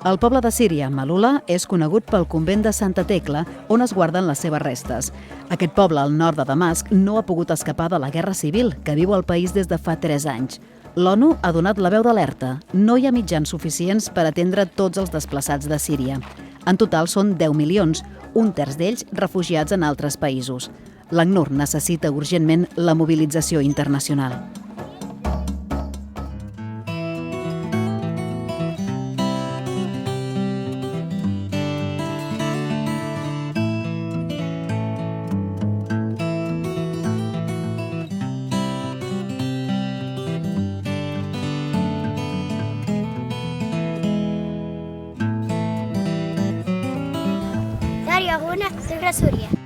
El poble de Síria, Malula, és conegut pel convent de Santa Tecla, on es guarden les seves restes. Aquest poble, al nord de Damasc, no ha pogut escapar de la guerra civil que viu al país des de fa 3 anys. L'ONU ha donat la veu d'alerta. No hi ha mitjans suficients per atendre tots els desplaçats de Síria. En total són 10 milions, un terç d'ells refugiats en altres països. L'ACNUR necessita urgentment la mobilització internacional. دار يا هنا سوريا